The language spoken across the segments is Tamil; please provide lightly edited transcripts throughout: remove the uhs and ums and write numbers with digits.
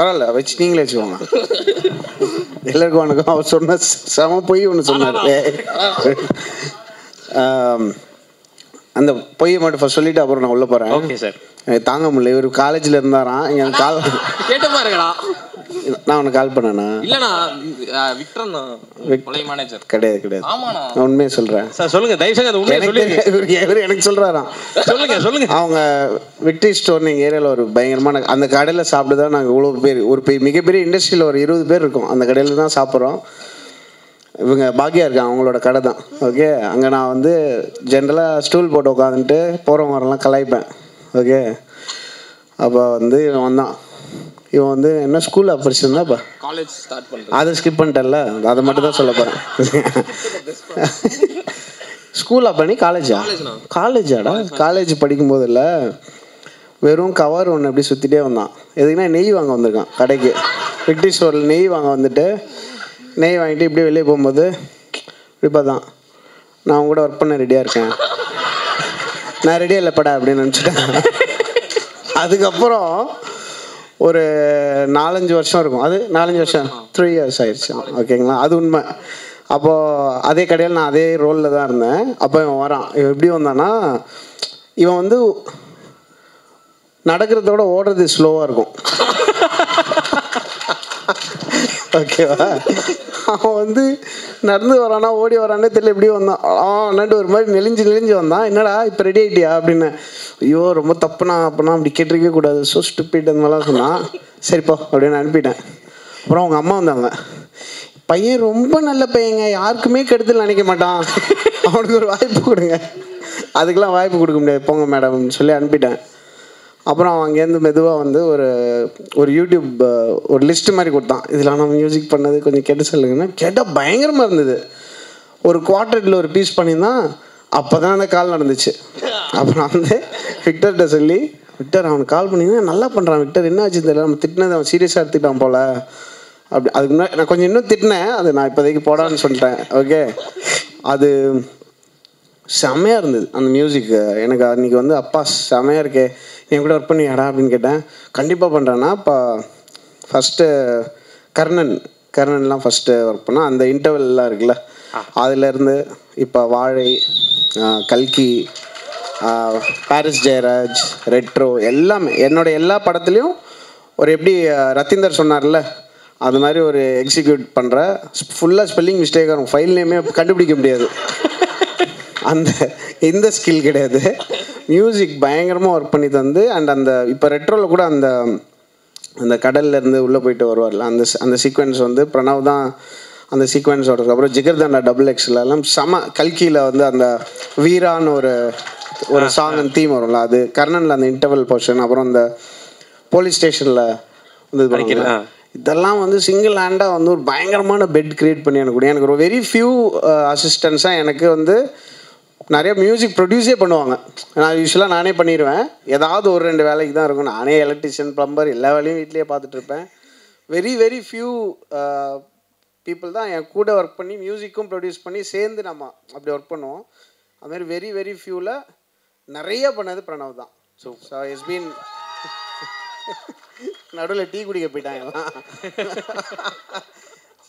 பரவாயில்ல வச்சு நீங்களே வச்சுக்கோங்க. எல்லாருக்கும் வணக்கம். அவர் சொன்ன செம பொய் ஒன்று சொன்னார். அந்த பொய்யை மட்டும் ஃபர்ஸ்ட் சொல்லிட்டு அப்புறம் நான் உள்ள போகிறேன். Okay sir. தாங்க முடியல. இவர் காலேஜில் இருந்தாராம். இங்கே கால் கேட்டு பாருங்கடா. நான் உனக்கு கால் பண்ணேண்ணா? இல்லைண்ணா, விக்ரம் மேனேஜர். கிடையாது. ஆமாண்ணா, நான் உண்மையை சொல்கிறேன் சார். சொல்லுங்க, தயவு செஞ்சு அந்த உண்மையை சொல்லுங்க. இவர் எனக்கு சொல்கிறாராம். சொல்லுங்க. அவங்க விக்டரி ஸ்டோர் எங்கள் ஏரியாவில் ஒரு பயங்கரமான அந்த கடையில் சாப்பிட்டு தான் நாங்கள் இவ்வளோ பேர் ஒரு மிகப்பெரிய இண்டஸ்ட்ரியில் ஒரு 20 பேர் இருக்கோம். அந்த கடையில் தான் சாப்பிட்றோம். இவங்க பாக்கியா இருக்காங்க, அவங்களோட கடை தான். ஓகே, அங்கே நான் வந்து ஜென்ரலாக ஸ்டூல் போட்டு உட்காந்துட்டு போகிறவங்க வரலாம் கலாய்ப்பேன். ஓகே, அப்போ வந்து இவன் வந்து என்ன ஸ்கூல் ஆப்பர்ச்சுன் தான் இப்போ காலேஜ் ஸ்டார்ட் பண்ணுறேன். அதை ஸ்கிப் பண்ணிட்டேன்ல, அதை மட்டும் தான் சொல்ல போகிறேன். ஸ்கூல் அப்போ நீ காலேஜாடா? காலேஜ் படிக்கும்போது இல்லை, வெறும் கவர் ஒன்று அப்படி சுற்றிட்டே வந்தான். எதுக்குன்னா நெய் வாங்க வந்திருக்கான் கடைக்கு. விக்டரி ஸ்டோரில் நெய் வாங்க வந்துட்டு நெய் வாங்கிட்டு இப்படியே வெளியே போகும்போது இப்போ தான் நான் கூட ஒர்க் பண்ண ரெடியாக இருக்கேன், நான் ரெடியாக இல்லைப்படா அப்படின்னு நினச்சிட்டேன். அதுக்கப்புறம் ஒரு 4-5 வருஷம் இருக்கும். அது 4-5 வருஷம் 3 years ஆயிடுச்சு. ஓகேங்களா, அது உண்மை. அப்போது அதே கடையில் நான் அதே ரோலில் தான் இருந்தேன். அப்போ இவன் வரான். இவன் எப்படி வந்தான்னா, இவன் வந்து நடக்கிறத விட ஓடுறது ஸ்லோவாக இருக்கும். ஓகேவா, அவன் வந்து நடந்து வரானா ஓடி வரானே தெரியல, எப்படி வந்தான். நண்டு ஒரு மாதிரி நெளிஞ்சு வந்தான். என்னடா இப்போ ரெடி ஆகிட்டியா அப்படின்னு. ஐயோ ரொம்ப தப்புனா, அப்போனா அப்படி கேட்டிருக்கவே கூடாது, ஸோ ஸ்டூபிட் அந்த மாதிரிலாம் சொன்னான். சரிப்போ அப்படின்னு அனுப்பிட்டேன். அப்புறம் அவங்க அம்மா வந்தாங்க. பையன் ரொம்ப நல்ல பையங்க, யாருக்குமே கெடுதல் நினைக்க மாட்டான், அவனுக்கு ஒரு வாய்ப்பு கொடுங்க. அதுக்கெல்லாம் வாய்ப்பு கொடுக்க முடியாது, போங்க மேடம்னு சொல்லி அனுப்பிட்டேன். அப்புறம் அவன் அங்கேருந்து மெதுவாக வந்து ஒரு யூடியூப் ஒரு லிஸ்ட்டு மாதிரி கொடுத்தான். இதில் நான் மியூசிக் பண்ணது கொஞ்சம் கேட்டு சொல்லுங்கன்னா கேட்டால் பயங்கரமாக இருந்தது. ஒரு குவார்டரில் ஒரு பீஸ் பண்ணியிருந்தான். அப்போ தான் அந்த கால் நடந்துச்சு. அப்புறம் வந்து விக்டர்கிட்ட சொல்லி, விக்டர் அவனுக்கு கால் பண்ணிங்கன்னா நல்லா பண்ணுறான் விக்டர், என்ன ஆச்சு தெரியல, நம்ம திட்டினது அவன் சீரியஸாக எடுத்துக்கிட்டான் போல் அப்படி. அதுக்கு முன்னாடி நான் கொஞ்சம் இன்னும் திட்டினேன், அது நான் இப்போதைக்கு போடான்னு சொல்லிட்டேன். ஓகே, அது செம்மையாக இருந்தது அந்த மியூசிக். எனக்கு அன்றைக்கி வந்து அப்பா செம்மையாக இருக்கே, என் கூட ஒர்க் பண்ணியாடா அப்படின்னு கேட்டேன். கண்டிப்பாக பண்ணுறேன்னா இப்போ ஃபஸ்ட்டு கர்ணன்லாம் ஃபஸ்ட்டு ஒர்க் பண்ணால் அந்த இன்டர்வெல்லாம் இருக்குல்ல, அதுலேருந்து இப்போ வாழை, கல்கி, பாரிஸ் ஜெயராஜ், ரெட்ரோ எல்லாமே என்னோடய எல்லா படத்துலேயும் ஒரு எப்படி ரத்தீந்தர் சொன்னார்ல அது மாதிரி ஒரு எக்ஸிக்யூட் பண்ணுற. ஃபுல்லாக ஸ்பெல்லிங் மிஸ்டேக்காக இருக்கும், ஃபைல் நேமே கண்டுபிடிக்க முடியாது. இந்த ஸ்கில் கிடையாது. மியூசிக் பயங்கரமாக ஒர்க் பண்ணி தந்து. அண்ட் அந்த இப்போ ரெட்ரோவில் கூட அந்த கடல்லேருந்து உள்ளே போயிட்டு வருவார்ல, அந்த சீக்வன்ஸ் வந்து பிரணவ் தான் அந்த சீக்வன்ஸோட. அப்புறம் ஜிகர்தண்டா XX செம. கல்கியில் வந்து அந்த வீரான்னு ஒரு சாங் அண்ட் தீம் வரும்ல, அது கர்ணனில் அந்த இன்டர்வல் போர்ஷன். அப்புறம் அந்த போலீஸ் ஸ்டேஷனில் வந்து இதெல்லாம் வந்து சிங்கிள் ஹேண்டாக வந்து ஒரு பயங்கரமான பெட் க்ரியேட் பண்ணி எனக்கு ஒரு வெரி ஃபியூ அசிஸ்டன்ஸாக எனக்கு வந்து நிறைய மியூசிக் ப்ரொடியூஸே பண்ணுவாங்க. நான் யூஸ்வலாக நானே பண்ணிடுவேன். ஏதாவது ஒரு 2 வேலைக்கு தான் இருக்கும். நானே எலக்ட்ரிஷியன், ப்ளம்பர் எல்லா வேலையும் வீட்லேயே பார்த்துட்ருப்பேன். வெரி ஃபியூ பீப்புள் தான் என் கூட ஒர்க் பண்ணி மியூசிக்கும் ப்ரொடியூஸ் பண்ணி சேர்ந்து நம்ம அப்படி ஒர்க் பண்ணுவோம். அதுமாதிரி வெரி ஃபியூவில் நிறைய பண்ணது பிரணவ் தான். ஸோ இட்ஸ் பீன் நடுவில் டீ குடிக்க போயிட்டாங்க.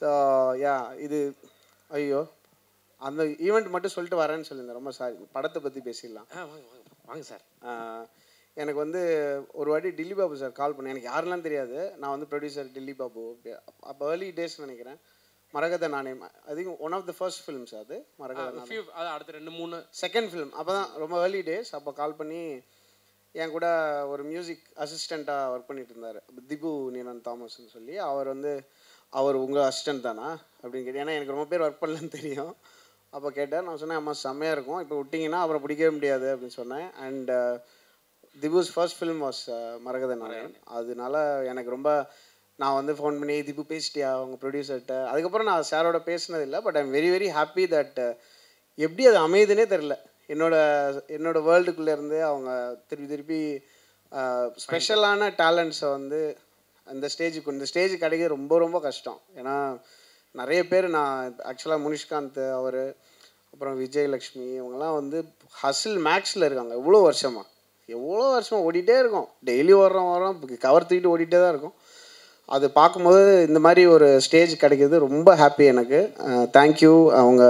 ஸோ யா, இது ஐயோ அந்த ஈவெண்ட் மட்டும் சொல்லிட்டு வரேன்னு சொல்லியிருந்தேன். ரொம்ப சாரி. படத்தை பற்றி பேசிடலாம். வாங்க சார். எனக்கு வந்து ஒரு வாட்டி டில்லி பாபு சார் கால் பண்ணேன். எனக்கு யாரெல்லாம் தெரியாது. நான் வந்து ப்ரொடியூசர் டில்லி பாபு. ஓகே, அப்போ ஏர்லி டேஸ் நினைக்கிறேன். Maragatha Naanayam, I think one of the first films அது. மரகத நாணயம் அடுத்த 2-3 செகண்ட் ஃபிலிம். அப்போ தான் ரொம்ப ஏர்லி டேஸ். அப்போ கால் பண்ணி என் கூட ஒரு மியூசிக் அசிஸ்டண்ட்டாக ஒர்க் பண்ணிட்டு இருந்தார், திபு நீனன் தாமஸ்ன்னு சொல்லி. அவர் உங்கள் அசிஸ்டன்ட் தானா அப்படின்னு கேட்டேன். ஏன்னா எனக்கு ரொம்ப பேர் ஒர்க் பண்ணலன்னு தெரியும். அப்போ கேட்டேன். நான் சொன்னேன், அம்மா செம்மையாக இருக்கும், இப்போ விட்டிங்கன்னா அப்புறம் பிடிக்கவே முடியாது அப்படின்னு சொன்னேன். அண்ட் திபுஸ் ஃபர்ஸ்ட் ஃபிலிம் வாஸ் மரகத நாணயம். அதனால எனக்கு ரொம்ப நான் வந்து ஃபோன் பண்ணி திபு பேசிட்டியா அவங்க ப்ரொடியூசர்கிட்ட. அதுக்கப்புறம் நான் சாரோட பேசினதில்லை. But I'm very happy that எப்படி அது அமையுதுன்னே தெரில. என்னோட வேர்ல்டுக்குள்ளேருந்து அவங்க திருப்பி ஸ்பெஷலான டேலண்ட்ஸை வந்து இந்த ஸ்டேஜ் கிடைக்க ரொம்ப கஷ்டம். ஏன்னா நிறைய பேர், நான் ஆக்சுவலாக முனிஷ்காந்த் அவர், அப்புறம் விஜயலக்ஷ்மி, இவங்கெல்லாம் வந்து ஹசில் மேக்ஸில் இருக்காங்க. எவ்வளோ வருஷமாக ஓடிட்டே இருக்கோம். டெய்லி வரோம் கவர் தூக்கிட்டு ஓடிட்டே தான் இருக்கும். அது பார்க்கும்போது இந்த மாதிரி ஒரு ஸ்டேஜ் கிடைக்கிது ரொம்ப ஹாப்பி எனக்கு. தேங்க்யூ. அவங்க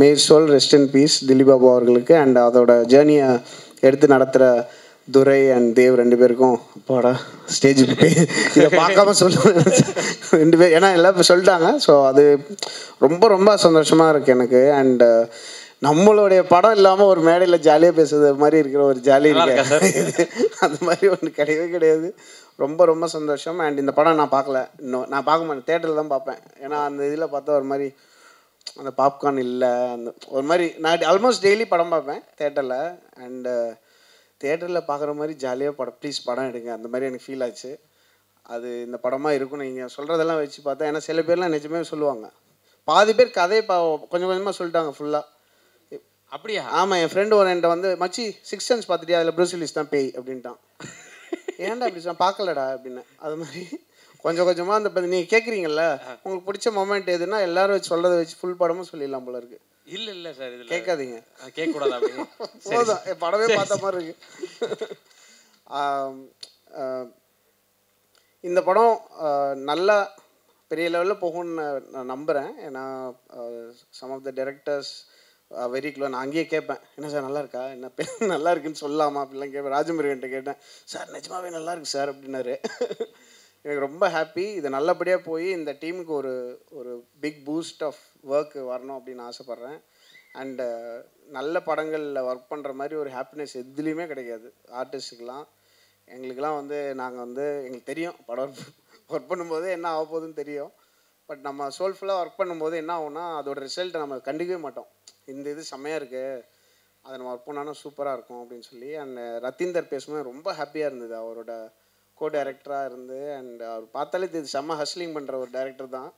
may soul rest in peace Dileep Babu அவர்களுக்கு அண்ட் அதோட ஜேர்னியை எடுத்து நடத்துகிற துரை அண்ட் தேவ் 2 பேருக்கும். அப்பாடா ஸ்டேஜ் இதை பார்க்காம சொல்லுவேன் 2 பேர், ஏன்னா எல்லாம் இப்போ சொல்லிட்டாங்க. ஸோ அது ரொம்ப ரொம்ப சந்தோஷமாக இருக்குது எனக்கு. அண்ட் நம்மளுடைய படம் இல்லாமல் ஒரு மேடையில் ஜாலியாக பேசுறது மாதிரி இருக்கிற ஒரு ஜாலி இருக்கு. அந்த மாதிரி ஒன்று கிடையவே கிடையாது. ரொம்ப ரொம்ப சந்தோஷம். அண்ட் இந்த படம் நான் பார்க்கல, இன்னும் நான் பார்க்க மாட்டேன், தேட்டரில் தான் பார்ப்பேன். ஏன்னா அந்த இதில் பார்த்தா ஒரு மாதிரி அந்த பாப்கார்ன் இல்லை, அந்த ஒரு மாதிரி நான் ஆல்மோஸ்ட் டெய்லி படம் பார்ப்பேன் தேட்டரில். அண்டு தேட்டரில் பார்க்குற மாதிரி ஜாலியாக ப்ளீஸ் படம் எடுங்க, அந்த மாதிரி எனக்கு ஃபீல் ஆச்சு. அது இந்த படமாக இருக்கும் நீங்கள் சொல்கிறதெல்லாம் வச்சு பார்த்தா. ஏன்னா சில பேர்லாம் நிஜமே சொல்லுவாங்க, பாதி பேர் கதையை கொஞ்சம் கொஞ்சமாக சொல்லிட்டாங்க ஃபுல்லாக. அப்படியா? ஆமாம், என் ஃப்ரெண்டு ஒரு என்கிட்ட வந்து மச்சி 6 சென்ஸ் பார்த்துட்டியா, அதில் ப்ரூஸ் வில்லிஸ் தான் பேய் அப்படின்ட்டான். ஏன்டா அப்படி சொன்ன, பார்க்கலடா அப்படின்னு. அது மாதிரி கொஞ்சம் கொஞ்சமாக அந்த நீங்கள் கேட்குறீங்கல்ல, உங்களுக்கு பிடிச்ச மொமெண்ட் எதுன்னா எல்லாரும் வச்சு சொல்கிறத வச்சு ஃபுல் படமும் சொல்லிடலாம் போல இருக்கு. இல்லை சார், இதில் கேட்காதீங்க, கேட்கக்கூடாது அப்படின்னு போதும், படமே பார்த்த மாதிரி இருக்கு. இந்த படம் நல்லா பெரிய லெவலில் போகும்னு நான் நம்புகிறேன். ஏன்னா some of the directors very close. நான் அங்கேயே கேட்பேன், என்ன சார் நல்லா இருக்கா, என்ன நல்லா இருக்குன்னு சொல்லலாமா அப்படிலாம் கேட்பேன். ராஜமுருகன்ட்ட கேட்டேன், சார் நிஜமாவே நல்லா இருக்கு சார் அப்படின்னாரு. எனக்கு ரொம்ப ஹாப்பி. இது நல்லபடியாக போய் இந்த டீமுக்கு ஒரு ஒரு பிக் பூஸ்ட் ஆஃப் ஒர்க் வரணும் அப்படின்னு ஆசைப்பட்றேன். அண்டு நல்ல படங்களில் ஒர்க் பண்ணுற மாதிரி ஒரு ஹாப்பினஸ் எதுலேயுமே கிடைக்காது ஆர்டிஸ்ட்டுக்கெலாம். எங்களுக்கெல்லாம் வந்து நாங்கள் வந்து எங்களுக்கு தெரியும் படம் ஒர்க் பண்ணும்போது என்ன ஆக போகுதுன்னு தெரியும். பட் நம்ம சோல்ஃபுல்லாக ஒர்க் பண்ணும்போது என்ன ஆகும்னா அதோட ரிசல்ட்டை நம்ம கண்டுக்கவே மாட்டோம். இந்த இது செம்மையாக இருக்குது, அதை நம்ம ஒர்க் பண்ணாலும் சூப்பராக இருக்கும் அப்படின்னு சொல்லி. அண்ட் ரத்தீந்தர் பேசும்போது ரொம்ப ஹாப்பியாக இருந்தது. அவரோட கோ டைரக்டராக இருந்து அண்ட் அவர் பார்த்தாலே இது செம்ம ஹஸ்லிங் பண்ணுற ஒரு டைரக்டர் தான்.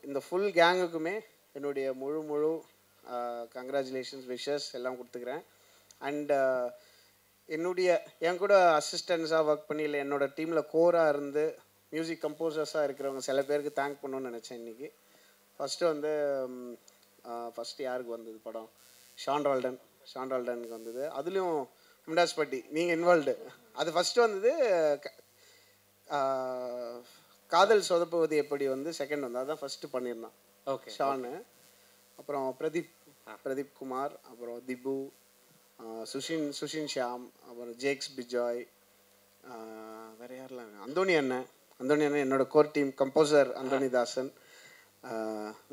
இந்த ஃபுல் கேங்குக்குமே என்னுடைய முழு கங்க்ராச்சுலேஷன்ஸ் விஷஸ் எல்லாம் கொடுத்துக்கிறேன். அண்ட் என் கூட அசிஸ்டன்ஸாக ஒர்க் பண்ணி இல்லை என்னோடய டீமில் கோராக இருந்து மியூசிக் கம்போசர்ஸாக இருக்கிறவங்க சில பேருக்கு தேங்க் பண்ணணும்னு நினச்சேன் இன்றைக்கி. ஃபஸ்ட்டு யாருக்கு வந்தது படம், ஷான் ரால்டனுக்கு வந்தது. அதுலேயும் மும்தாஸ் பட்டி நீங்கள் இன்வால்வ்டு. அது ஃபஸ்ட்டு வந்தது. காதல் சொதப்புவது எப்படி வந்து செகண்ட் வந்து அதுதான் ஃபஸ்ட்டு பண்ணியிருந்தான். ஓகே, ஷானு, அப்புறம் பிரதீப் குமார், அப்புறம் திபு, சுஷின் ஷியாம், அப்புறம் ஜேக்ஸ் பிஜாய், வேறு யாரெல்லாம், அந்தோனி அண்ணன் என்னோட கோர் டீம் கம்போசர் அந்தோனி தாசன்,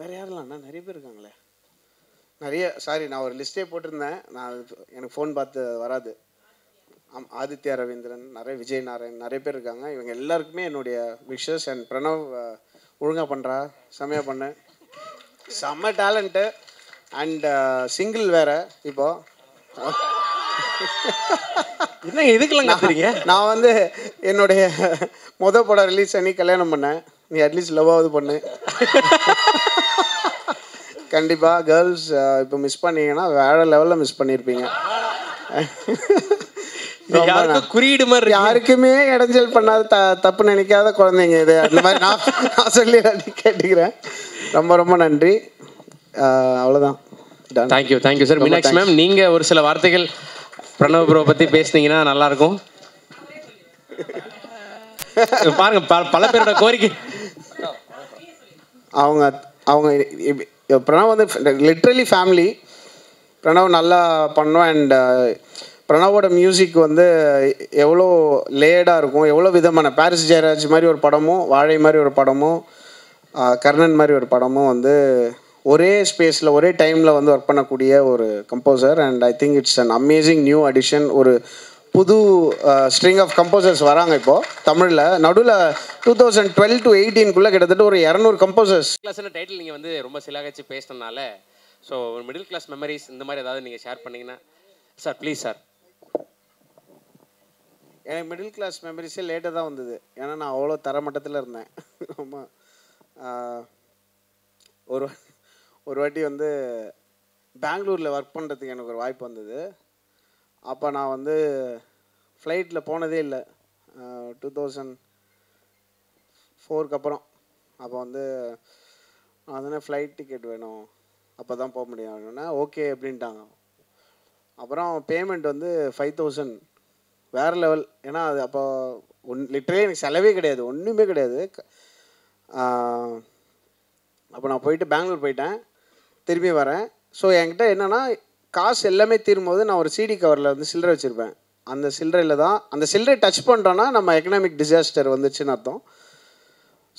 வேறு யாரெல்லாம்ண்ணா நிறைய பேர் இருக்காங்களே, நிறைய. சாரி, நான் ஒரு லிஸ்ட்டே போட்டிருந்தேன், எனக்கு ஃபோன் பார்த்து வராது. ஆதித்யா ரவீந்திரன், விஜய் நாராயண், நிறைய பேர் இருக்காங்க. இவங்க எல்லாருக்குமே என்னுடைய விஷஸ். அண்ட் பிரணவ் ஒழுங்காக பண்ணுறா, செம்மையாக பண்ணு, செம்ம டேலண்ட்டு. அண்ட் சிங்கிள் வேறு. இப்போது என்ன இதுக்கெல்லாம் கத்துறீங்க? நான் வந்து என்னுடைய படம் ரிலீஸ் பண்ணி கல்யாணம் பண்ணேன். நீ அட்லீஸ்ட் லவ்வாவது பண்ணு. கண்டிப்பாக கேர்ள்ஸ் இப்போ மிஸ் பண்ணீங்கன்னா வேறு லெவலில் மிஸ் பண்ணியிருப்பீங்க. குறியீடு மாதிரி யாருக்குமே இடைஞ்சல் பண்ணாத தப்பு நினைக்காத குழந்தைங்க இது. அந்த மாதிரி நான் சொல்லி கேட்டுக்கிறேன். ரொம்ப நன்றி. அவ்வளோதான். Thank you sir. மீனாட்சி மேம், நீங்கள் ஒரு சில வார்த்தைகள் பிரணவ் ப்ரோ பற்றி பேசுனீங்கன்னா நல்லாயிருக்கும். பாருங்க, பல பேரோட கோரிக்கை. அவங்க பிரணவ் வந்து லிட்ரலி ஃபேமிலி. பிரணவ் நல்லா பண்ணோம். அண்ட் பிரணவோட மியூசிக் வந்து எவ்வளோ லேயர்டாக இருக்கும், எவ்வளோ விதமான பாரிஸ் ஜெயராஜ் மாதிரி ஒரு படமும், வாழை மாதிரி ஒரு படமும், கர்ணன் மாதிரி ஒரு படமும் வந்து ஒரே ஸ்பேஸில் ஒரே டைமில் வந்து ஒர்க் பண்ணக்கூடிய ஒரு composer. And I think it's an amazing new addition. ஒரு புது ஸ்ட்ரிங் ஆஃப் கம்போசர்ஸ் வராங்க இப்போது தமிழில். நடுவில் 2012 to 2018 கிட்டத்தட்ட ஒரு 200 கம்போசர்ஸ். கிளாஸ்னு டைட்டில் நீங்கள் வந்து ரொம்ப சிலாகச்சு பேசினதுனால, ஸோ ஒரு மிடில் கிளாஸ் மெமரிஸ் இந்த மாதிரி ஏதாவது நீங்கள் ஷேர் பண்ணிங்கன்னா சார், ப்ளீஸ் சார். எனக்கு மிடில் கிளாஸ் மெமரிஸே லேட்டாக தான் வந்தது. ஏன்னா நான் அவ்வளோ தரமட்டத்தில் இருந்தேன். ஆமாம். ஒரு வாட்டி வந்து பெங்களூரில் ஒர்க் பண்ணுறதுக்கு எனக்கு ஒரு வாய்ப்பு வந்தது. அப்போ நான் வந்து ஃப்ளைட்டில் போனதே இல்லை 2004 அப்புறம். அப்போ வந்து நான் தானே ஃப்ளைட் டிக்கெட் வேணும், அப்போ தான் போக முடியும் அப்படின்னா ஓகே அப்படின்ட்டாங்க. அப்புறம் பேமெண்ட் வந்து 5000 வேறு லெவல். ஏன்னா அது அப்போ லிட்டரலி எனக்கு செலவே கிடையாது, ஒன்றுமே கிடையாது. அப்போ நான் போயிட்டு பெங்களூர் போயிட்டேன், திரும்பி வரேன். ஸோ என்கிட்ட என்னென்னா காசு எல்லாமே தீரும்போது நான் ஒரு சிடி கவரில் வந்து சில்லறை வச்சுருப்பேன். அந்த சில்லறையில் தான், அந்த சில்லறை டச் பண்ணுறோன்னா நம்ம எக்கனாமிக் டிசாஸ்டர் வந்துச்சுன்னு அர்த்தம்.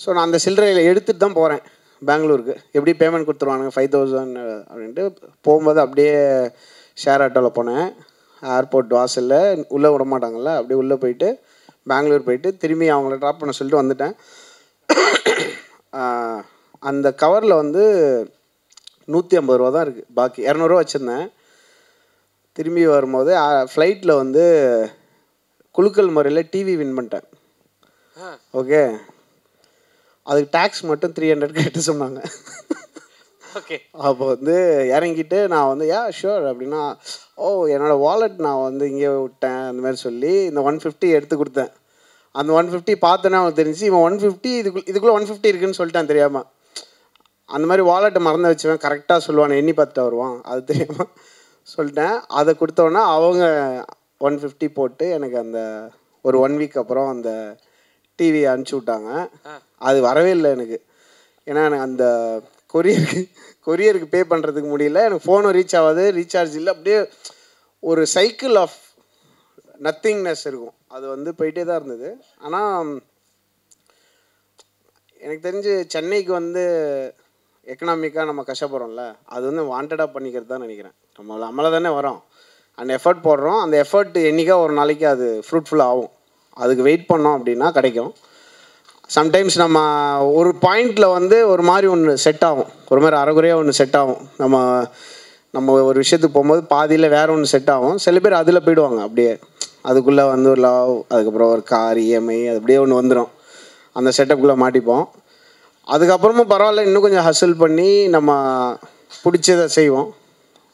ஸோ நான் அந்த சில்லறையில் எடுத்துகிட்டு தான் போகிறேன் பெங்களூருக்கு. எப்படி பேமெண்ட் கொடுத்துருவானுங்க 5000 அப்படின்ட்டு. போகும்போது அப்படியே ஷேர் ஆட்டோவில் போனேன். ஏர்போர்ட் வாசலில் உள்ளே விட மாட்டாங்கள்ல, அப்படியே உள்ளே போயிட்டு பெங்களூர் போயிட்டு திரும்பி அவங்கள ட்ராப் பண்ண சொல்லிட்டு வந்துட்டேன். அந்த கவரில் வந்து 150 ரூபா தான் இருக்குது, பாக்கி 200 ரூபா வச்சுருந்தேன். திரும்பி வரும்போது ஃப்ளைட்டில் வந்து குலுக்கல் முறையில் டிவி வின் பண்ணிட்டேன். ஓகே, அதுக்கு டேக்ஸ் மட்டும் 300 கேட்டு சொன்னாங்க. ஓகே, அப்போ வந்து இறங்கிட்டு நான் வந்து ஷூர் அப்படின்னா, என்னோடய வாலெட் நான் வந்து இங்கே விட்டேன் அந்த மாதிரி சொல்லி இந்த 150 எடுத்து கொடுத்தேன். அந்த 150 பார்த்தோன்னே அவனுக்கு தெரிஞ்சு இவன் 150 இதுக்குள்ளே 150 இருக்குதுன்னு சொல்லிட்டான் தெரியாமல். அந்த மாதிரி வாலெட்டை மறந்து வச்சுவேன், கரெக்டாக சொல்லுவான், எண்ணி பார்த்துட்டு வருவான், அது தெரியாமல் சொல்லிட்டேன். அதை கொடுத்தோன்னா அவங்க 150 போட்டு எனக்கு அந்த ஒரு 1 வீக் அப்புறம் அந்த டிவி அனுப்பிச்சி விட்டாங்க. அது வரவே இல்லை எனக்கு. ஏன்னா எனக்கு அந்த கொரியருக்கு பே பண்ணுறதுக்கு முடியல, எனக்கு ஃபோனும் ரீச் ஆகாது, ரீசார்ஜ் இல்லை. அப்படியே ஒரு சைக்கிள் ஆஃப் நத்திங்னஸ் இருக்கும், அது வந்து போயிட்டே தான் இருந்தது. ஆனால் எனக்கு தெரிஞ்சு சென்னைக்கு வந்து எக்கனாமிக்காக நம்ம கஷ்டப்படுறோம்ல, அது வந்து வாண்டடாக பண்ணிக்கிறது தான் நினைக்கிறேன். நம்மளை தானே வரோம், அந்த எஃபர்ட் போடுறோம், அந்த எஃபர்ட் என்றைக்கா ஒரு நாளைக்கு அது ஃப்ரூட்ஃபுல் ஆகும். அதுக்கு வெயிட் பண்ணோம் அப்படின்னா கிடைக்கும். சம்டைம்ஸ் நம்ம ஒரு பாயிண்டில் வந்து ஒரு மாதிரி ஒன்று செட் ஆகும், ஒரு மாதிரி அரைகுறையாக ஒன்று செட் ஆகும். நம்ம ஒரு விஷயத்துக்கு போகும்போது பாதியில் வேறு ஒன்று செட் ஆகும். சில பேர் அதில் போயிடுவாங்க, அப்படியே அதுக்குள்ளே வந்து ஒரு லவ், அதுக்கப்புறம் ஒரு கார் இஎம்ஐ, அது அப்படியே ஒன்று வந்துடும். அந்த செட்டப்புக்குள்ளே மாட்டிப்போம். அதுக்கப்புறமும் பரவாயில்ல, இன்னும் கொஞ்சம் ஹசில் பண்ணி நம்ம பிடிச்சதை செய்வோம்.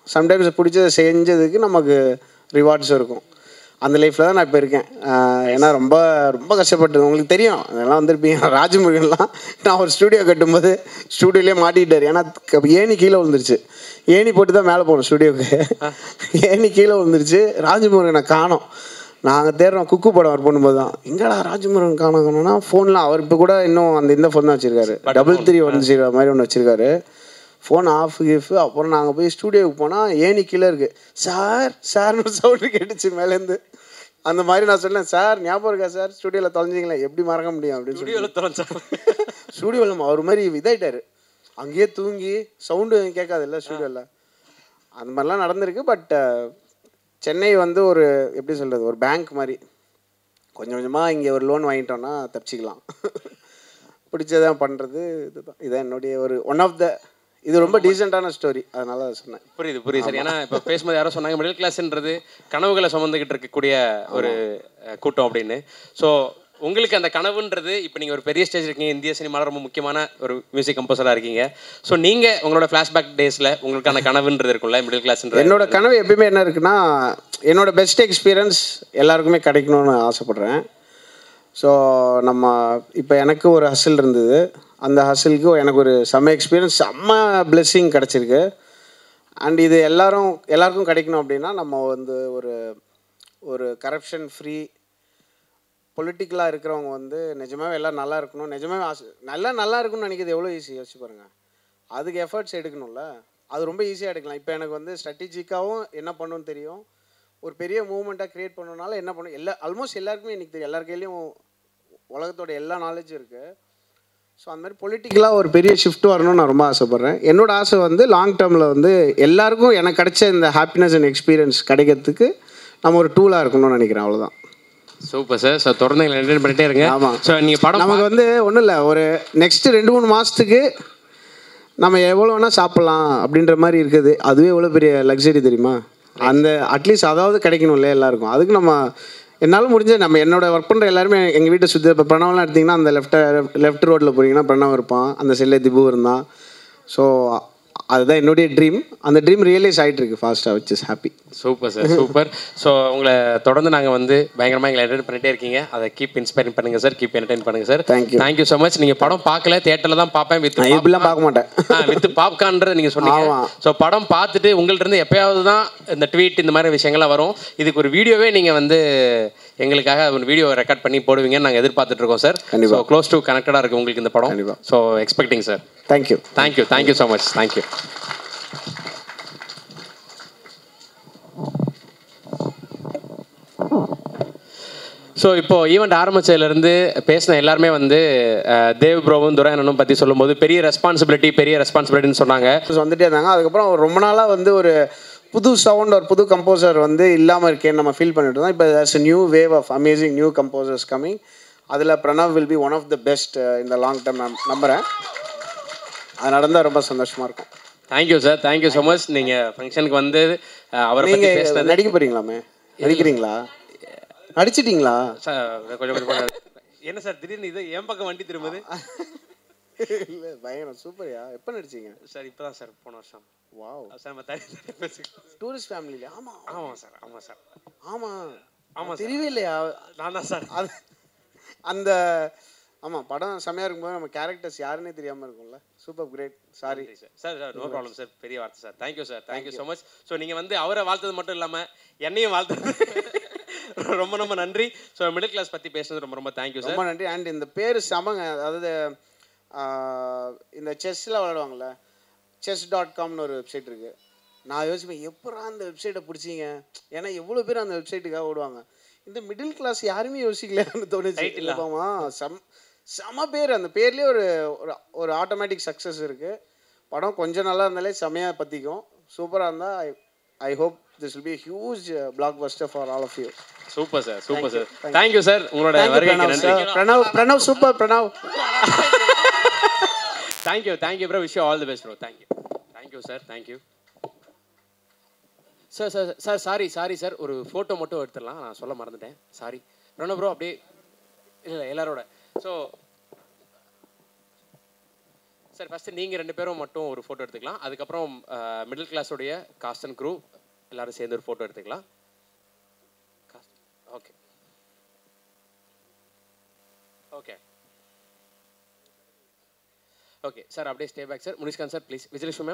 சம்டைம்ஸ் பிடிச்சதை செஞ்சதுக்கு நமக்கு ரிவார்ட்ஸ் இருக்கும். அந்த லைஃப்பில் தான் நான் இப்போ இருக்கேன். ஏன்னா ரொம்ப ரொம்ப கஷ்டப்பட்டது உங்களுக்கு தெரியும், அதெல்லாம் வந்திருப்பீங்க. ராஜமுருகன்லாம் நான் ஒரு ஸ்டூடியோ கட்டும்போது ஸ்டூடியோலேயே மாட்டிக்கிட்டார். ஏன்னா ஏணி கீழே விழுந்துருச்சு, ஏணி போட்டு தான் மேலே போகணும் ஸ்டூடியோவுக்கு. ஏணி கீழே விழுந்துருச்சு, ராஜமுருகனை காணோம். நாங்கள் தேடுறோம், குக்கு படம் ஒர்க் பண்ணும்போது தான், எங்கடா ராஜமுருகன் காணோன்னா ஃபோன்லாம் அவர் இப்போ கூட இன்னும் இந்த ஃபோன் தான் வச்சுருக்காரு, 3310 மாதிரி ஒன்று வச்சுருக்காரு. ஃபோன் ஆஃப் கிஃப். அப்புறம் நாங்கள் போய் ஸ்டூடியோவுக்கு போனால் ஏணி கீழே இருக்குது. சார்னு சவுண்டு கேட்டுச்சு மேலேருந்து. அந்த மாதிரி நான் சொன்னேன், சார் ஞாபகம் இருக்கா சார் ஸ்டூடியோவில் தொலைஞ்சிங்களே, எப்படி மறக்க முடியும் அப்படின்னு சொல்லி. ஸ்டூடியோவில் அவர் மாதிரி இதாகிட்டார், அங்கேயே தூங்கி சவுண்டு கேட்காது இல்லை ஸ்டூடியோவில். அந்த மாதிரிலாம் நடந்திருக்கு. பட் சென்னை வந்து ஒரு எப்படி சொல்கிறது, ஒரு பேங்க் மாதிரி. கொஞ்சம் கொஞ்சமாக இங்கே ஒரு லோன் வாங்கிட்டோன்னா தப்பிச்சிக்கலாம். பிடிச்சதான் பண்ணுறது இதுதான். இதான் என்னுடைய ஒரு ஒன் ஆஃப் த, இது ரொம்ப டீசெண்டான ஸ்டோரி, அதனால அதை சொன்னேன். புரியுது சார். ஏன்னா இப்போ பேசும்போது யாரோ சொன்னாங்க மிடில் கிளாஸ்ன்றது கனவுகளை சுமந்துக்கிட்டு இருக்கக்கூடிய ஒரு கூட்டம் அப்படின்னு. ஸோ உங்களுக்கு அந்த கனவுன்றது, இப்போ நீங்கள் ஒரு பெரிய ஸ்டேஜ் இருக்கீங்க, இந்திய சினிமாவில் ரொம்ப முக்கியமான ஒரு மியூசிக் கம்போசராக இருக்கீங்க. ஸோ நீங்கள் உங்களோட ஃப்ளாஷ்பேக் டேஸில் உங்களுக்கு அந்த கனவுன்றது இருக்கும்ல, மிடில் கிளாஸ்ன்ற. என்னோட கனவு எப்பயுமே என்ன இருக்குன்னா, என்னோட பெஸ்ட் எக்ஸ்பீரியன்ஸ் எல்லாருக்குமே கிடைக்கணும்னு ஆசைப்பட்றேன். ஸோ நம்ம இப்போ எனக்கு ஒரு ஹசில் இருந்தது, அந்த ஹசிலுக்கு எனக்கு ஒரு செம்ம எக்ஸ்பீரியன்ஸ், செம்ம பிளெஸ்ஸிங் கிடச்சிருக்கு. அண்ட் இது எல்லாருக்கும் கிடைக்கணும் அப்படின்னா நம்ம வந்து ஒரு கரப்ஷன் ஃப்ரீ பொலிட்டிக்கலாக இருக்கிறவங்க வந்து நிஜமாகவே எல்லாம் நல்லா இருக்கணும், நிஜமாகவே நல்லா இருக்குன்னு நினைக்கிறது எவ்வளோ ஈஸி யோசிச்சு பாருங்கள். அதுக்கு எஃபர்ட்ஸ் எடுக்கணும்ல, அது ரொம்ப ஈஸியாக எடுக்கலாம். இப்போ எனக்கு வந்து ஸ்ட்ராட்டஜிக்காகவும் என்ன பண்ணணும்னு தெரியும், ஒரு பெரிய மூவ்மெண்ட்டாக க்ரியேட் பண்ணணுனால என்ன பண்ணணும், ஆல்மோஸ்ட் எல்லாருக்குமே இன்றைக்கி தெரியும், எல்லார் கையிலையும் உலகத்தோட எல்லா நாலேஜும் இருக்குது. ஸோ அந்த மாதிரி பொலிட்டிக்கலாக ஒரு பெரிய ஷிஃப்ட் வரணும்னு நான் ரொம்ப ஆசைப்பட்றேன். என்னோடய ஆசை வந்து லாங் டேர்மில் வந்து எல்லாருக்கும் எனக்கு கிடைச்ச இந்த ஹாப்பினஸ் அண்ட் எக்ஸ்பீரியன்ஸ் கிடைக்கிறதுக்கு நம்ம ஒரு டூலாக இருக்கணும்னு நினைக்கிறேன். அவ்வளோதான். Super sir. ஸோ தொடர்ந்து எங்களை என்டர்டெயின் பண்ணிட்டே இருங்க. ஆமாம். ஸோ நீங்கள் படம் நமக்கு வந்து ஒன்றும் இல்லை, ஒரு நெக்ஸ்ட்டு 2-3 மாதத்துக்கு நம்ம எவ்வளோ வேணால் சாப்பிட்லாம் அப்படின்ற மாதிரி இருக்குது. அதுவே எவ்வளோ பெரிய லக்ஸரி தெரியுமா? அந்த அட்லீஸ்ட் அதாவது கிடைக்கணும்ல எல்லாருக்கும். அதுக்கு நம்ம என்னால் முடிஞ்ச நம்ம என்னோட ஒர்க் பண்ணுற எல்லாருமே எங்கள் வீட்டை சுற்றி, இப்போ பிரணவெலாம் எடுத்திங்கன்னா அந்த லெஃப்ட் ரோட்டில் போகிறீங்கன்னா பிரணவ் இருப்பான், அந்த செல்லே திபு இருந்தான். ஸோ அதுதான் என்னுடைய ட்ரீம். அந்த ட்ரீம் ரியலைஸ் ஆகிட்டு இருக்கு ஃபாஸ்ட்டாக, which is happy. Super sir, super. So உங்களை தொடர்ந்து நாங்கள் வந்து பயங்கரமாக எங்களை என்டர்டெயின் பண்ணிட்டே இருக்கீங்க. அதை கீப் இன்ஸ்பைரிங் பண்ணுங்க சார், கீப் என்டர்டெயின் பண்ணுங்க சார். Thank you so much. நீங்கள் படம் பார்க்கல, தியேட்டரில் தான் பார்ப்பேன், இப்படிலாம் பார்க்க மாட்டேன், வித் பாப்கார்ன்றது நீங்கள் சொன்னீங்க. ஸோ படம் பார்த்துட்டு உங்கள்ட்ட இருந்து எப்பயாவது தான் இந்த ட்வீட் இந்த மாதிரி விஷயங்கள்லாம் வரும். இதுக்கு ஒரு வீடியோவே நீங்கள் வந்து எங்களுக்காக ஒரு வீடியோ ரெக்கார்ட் பண்ணி போடுவீங்கன்னு நாங்கள் எதிர்பார்த்துட்டு இருக்கோம் சார். கண்டிப்பா. ஸோ க்ளோஸ் டு கனெக்டடாக இருக்குது உங்களுக்கு இந்த படம். கண்டிப்பா. So expecting sir. Thank you. Thank you so much. Thank you. So இப்போ ஈவெண்ட் ஆரம்பிச்சதுலேருந்து பேசின எல்லாருமே வந்து தேவ் ப்ரோவும் துரையனனும் பற்றி சொல்லும்போது பெரிய ரெஸ்பான்சிபிலிட்டின்னு சொன்னாங்க. வந்துட்டே இருந்தாங்க. அதுக்கப்புறம் ரொம்ப நாளாக வந்து ஒரு புது சவுண்ட் ஒரு புது கம்போசர் வந்து இல்லாமல் இருக்கேன்னு நம்ம ஃபீல் பண்ணிட்டு இருந்தோம். இப்போ there's a new wave of amazing new composers coming. அதில் Pranav will be one of the best இந்த லாங் டேர்ம் நான் நம்புகிறேன். அது நடந்தால் ரொம்ப சந்தோஷமாக இருக்கும். Thank you sir. Thank you so much. நீங்கள் ஃபங்க்ஷனுக்கு வந்து அவரை பற்றி பேசுனது. நடிக்க போகிறீங்களாமே? நடிக்கிறீங்களா? நடிச்சிட்டிங்களா சார்? கொஞ்சம் என்ன சார் திடீர்னு இது என் பக்கம் வண்டி திரும்புது? இல்லை பயங்கரம் சூப்பர்யா. எப்போ நடிச்சிங்க சார்? இப்போ தான் சார், போன வருஷம். வாவ் சார் நம்ம தனி பேசிக்கலாம். டூரிஸ்ட் ஃபேமிலியில? ஆமாம் ஆமாம் சார். ஆமாம் சார். ஆமாம் தெரியவே இல்லையா? நான் தான் சார். அது அந்த ஆமாம் படம் செம்மையாக இருக்கும்போது நம்ம கேரக்டர்ஸ் யாருன்னே தெரியாமல் இருக்கும்ல. Super great. Sorry sir. No problem sir. பெரிய வார்த்தை sir. Thank you sir. Thank you so much. So நீங்கள் வந்து அவரை வாழ்த்தது மட்டும் இல்லாமல் என்னையும் வாழ்த்துறது ரொம்ப ரொம்ப நன்றி. ஸோ மிடில் கிளாஸ் பற்றி பேசுனது ரொம்ப ரொம்ப தேங்க்யூ சார். ரொம்ப நன்றி. அண்ட் இந்த பேர் சமங்க. அதாவது இந்த செஸ்ஸில் விளையாடுவாங்கள்ல, chess.comனு ஒரு வெப்சைட் இருக்குது. நான் யோசிப்பேன் எப்படா அந்த வெப்சைட்டை பிடிச்சிங்க, ஏன்னா எவ்வளோ பேர் அந்த வெப்சைட்டுக்காக ஓடுவாங்க. இந்த மிடில் கிளாஸ் யாருமே யோசிக்கலன்னு தோணுச்சு. இல்லைப்பாமா செம பேர். அந்த பேர்லேயே ஒரு ஒரு ஆட்டோமேட்டிக் சக்ஸஸ் இருக்குது. படம் கொஞ்சம் நல்லா இருந்தாலே செமையாக பற்றிக்கும். சூப்பராக இருந்தால் I hope this will be huge blockbuster for all of you. Super sir. Super sir. Thank you sir. உங்களோட வருகைக்கு நன்றி. Pranav super. Pranav thank you bro. Wish you all the best bro. Thank you sir. Thank you sir. Sorry sir. ஒரு ஃபோட்டோ மட்டும் எடுத்துடலாம், நான் சொல்ல மறந்துட்டேன். Sorry Pranav bro. அப்படியே இல்லை எல்லாரோட. ஸோ சார் ஃபஸ்ட்டு நீங்கள் 2 பேரும் மட்டும் ஒரு ஃபோட்டோ எடுத்துக்கலாம். அதுக்கப்புறம் மிடில் கிளாஸோடைய காஸ்ட் அண்ட் க்ரூ எல்லோரும் சேர்ந்து ஒரு ஃபோட்டோ எடுத்துக்கலாம். Okay okay okay sir. அப்படியே stay back sir. Munishkanth sir please. Vijayalakshmi ma'am.